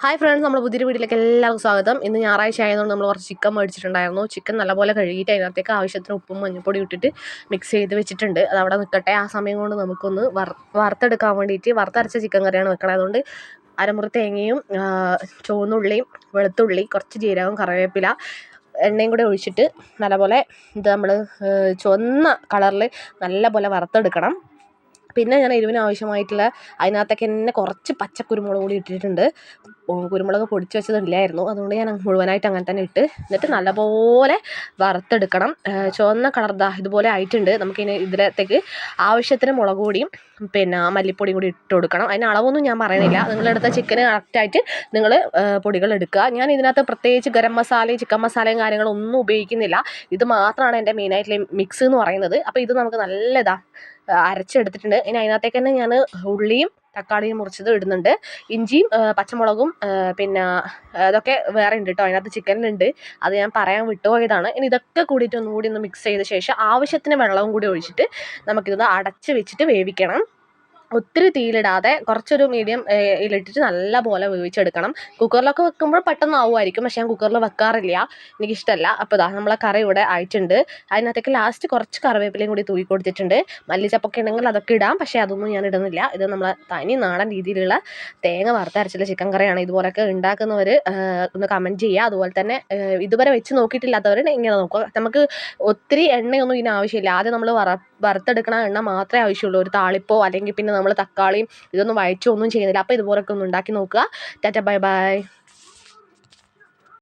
Hi friends, നമ്മുടെ പുതിയൊരു വീട്ടിലേക്ക് എല്ലാവർക്കും സ്വാഗതം. ഇന്ന് ഞായറാഴ്ച ആയതുകൊണ്ട് നമ്മൾ കുറച്ച് ചിക്കൻ മേടിച്ചിട്ടുണ്ടായിരുന്നു. ചിക്കൻ നല്ലപോലെ കഴുകിയിട്ട് അതിനകത്തേക്ക് ആവശ്യത്തിന് ഉപ്പും മഞ്ഞൾപ്പൊടി ഇട്ടിട്ട് മിക്സ് ചെയ്ത് വെച്ചിട്ടുണ്ട്. അത് അവിടെ നിൽക്കട്ടെ. ആ സമയം കൊണ്ട് നമുക്കൊന്ന് വറുത്തെടുക്കാൻ വേണ്ടിയിട്ട് വറുത്തരച്ച ചിക്കൻ കറിയാണ് വെക്കണത്. അതുകൊണ്ട് അരമുറി തേങ്ങയും ചുവന്നുള്ളിയും വെളുത്തുള്ളി കുറച്ച് ജീരകം കറിവേപ്പില എണ്ണയും കൂടെ ഒഴിച്ചിട്ട് നല്ലപോലെ ഇത് നമ്മൾ ചുവന്ന കളറിൽ നല്ലപോലെ വറുത്തെടുക്കണം. പിന്നെ ഞാൻ എരിവിന് ആവശ്യമായിട്ടുള്ള അതിനകത്തേക്ക് തന്നെ കുറച്ച് പച്ചക്കുരുമുളക് കൂടി ഇട്ടിട്ടുണ്ട്. കുരുമുളക് പൊടിച്ച് വെച്ചതില്ലായിരുന്നു, അതുകൊണ്ട് ഞാൻ മുഴുവനായിട്ട് അങ്ങനെ തന്നെ ഇട്ട് എന്നിട്ട് നല്ലപോലെ വറുത്തെടുക്കണം. ചുവന്ന കളർ ഇതുപോലെ ആയിട്ടുണ്ട്. നമുക്കിനി ഇതിനകത്തേക്ക് ആവശ്യത്തിന് മുളക് പൊടിയും പിന്നെ മല്ലിപ്പൊടിയും കൂടി ഇട്ട് കൊടുക്കണം. അതിന് അളവൊന്നും ഞാൻ പറയുന്നില്ല. നിങ്ങളെടുത്ത ചിക്കന് കറക്റ്റായിട്ട് നിങ്ങൾ പൊടികൾ എടുക്കുക. ഞാൻ ഇതിനകത്ത് പ്രത്യേകിച്ച് ഗരം മസാലയും ചിക്കൻ മസാലയും കാര്യങ്ങളും ഒന്നും ഉപയോഗിക്കുന്നില്ല. ഇത് മാത്രമാണ് എൻ്റെ മെയിനായിട്ടുള്ള മിക്സ് എന്ന് പറയുന്നത്. അപ്പോൾ ഇത് നമുക്ക് നല്ല അരച്ചെടുത്തിട്ടുണ്ട്. ഇനി അതിനകത്തേക്ക് തന്നെ ഞാൻ ഉള്ളിയും തക്കാളിയും മുറിച്ചത് ഇടുന്നുണ്ട്. ഇഞ്ചിയും പച്ചമുളകും പിന്നെ അതൊക്കെ വേറെ ഉണ്ട് കേട്ടോ, അതിനകത്ത് ചിക്കനിലുണ്ട്. അത് ഞാൻ പറയാൻ വിട്ടുപോയതാണ്. ഇനി ഇതൊക്കെ കൂടിയിട്ട് ഒന്നുകൂടി ഒന്ന് മിക്സ് ചെയ്ത ശേഷം ആവശ്യത്തിന് വെള്ളവും കൂടി ഒഴിച്ചിട്ട് നമുക്കിത് അടച്ച് വെച്ചിട്ട് വേവിക്കണം. ഒത്തിരി തീയിലിടാതെ കുറച്ചൊരു മീഡിയം ഇതിലിട്ടിട്ട് നല്ലപോലെ വേവിച്ചെടുക്കണം. കുക്കറിലൊക്കെ വെക്കുമ്പോൾ പെട്ടെന്ന് ആവുമായിരിക്കും, പക്ഷേ ഞാൻ കുക്കറിൽ വെക്കാറില്ല, എനിക്കിഷ്ടമല്ല. അപ്പോൾ നമ്മളെ കറി ഇവിടെ ആയിട്ടുണ്ട്. അതിനകത്തേക്ക് ലാസ്റ്റ് കുറച്ച് കറിവേപ്പിലയും കൂടി തൂക്കി കൊടുത്തിട്ടുണ്ട്. മല്ലിച്ചപ്പൊക്കെ ഉണ്ടെങ്കിൽ അതൊക്കെ ഇടാം, പക്ഷേ അതൊന്നും ഞാൻ ഇടുന്നില്ല. ഇത് നമ്മളെ തനി നാടൻ രീതിയിലുള്ള തേങ്ങ വറുത്തരച്ചുള്ള ചിക്കൻ കറിയാണ്. ഇതുപോലൊക്കെ ഉണ്ടാക്കുന്നവർ ഒന്ന് കമൻറ്റ് ചെയ്യുക. അതുപോലെ തന്നെ ഇതുവരെ വെച്ച് നോക്കിയിട്ടില്ലാത്തവർ ഇങ്ങനെ നോക്കുക. നമുക്ക് ഒത്തിരി എണ്ണയൊന്നും ഇതിന് ആവശ്യമില്ല. ആദ്യം നമ്മൾ വറുത്തെടുക്കണ എണ്ണ മാത്രമേ ആവശ്യമുള്ളൂ. ഒരു താളിപ്പോ അല്ലെങ്കിൽ പിന്നെ നമ്മൾ തക്കാളിയും ഇതൊന്നും വഴച്ചോ ഒന്നും ചെയ്യുന്നില്ല. അപ്പോൾ ഇതുപോലൊക്കെ ഒന്ന് ഉണ്ടാക്കി നോക്കുക. Tata bye bye.